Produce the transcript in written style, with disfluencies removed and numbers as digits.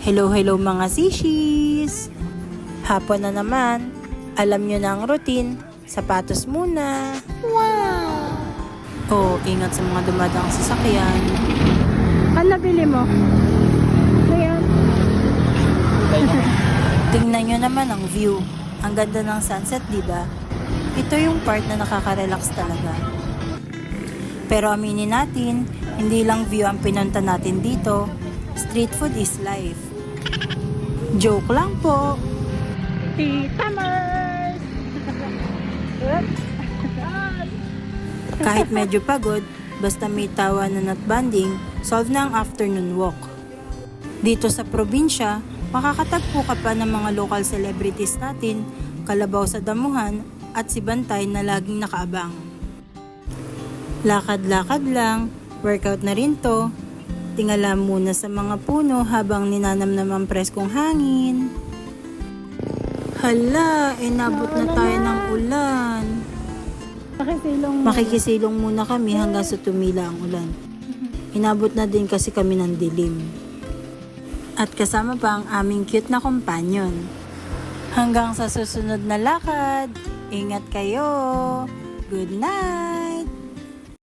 Hello, hello mga sishis! Hapon na naman. Alam nyo na ang routine. Sapatos muna. Wow! Oh, ingat sa mga dumadang sasakyan. Ano nabili mo? Ayan. Tingnan nyo naman ang view. Ang ganda ng sunset, diba? Ito yung part na nakaka-relax talaga. Pero aminin natin, hindi lang view ang pinunta natin dito. Street food is life. Joke lang po. Tita Mars! Kahit medyo pagod, basta may tawanan at banding, solve na ang afternoon walk. Dito sa probinsya, makakatagpo ka pa ng mga local celebrities natin, Kalabaw sa Damuhan at si Bantay na laging nakaabang. Lakad-lakad lang, workout na rin to. Tingala muna sa mga puno habang ninanamnam ang preskong hangin. Hala, inabot na tayo ng ulan. Makikisilong muna kami hanggang sa tumila ang ulan. Inabot na din kasi kami ng dilim. At kasama pa ang aming cute na companion. Hanggang sa susunod na lakad, ingat kayo. Good night!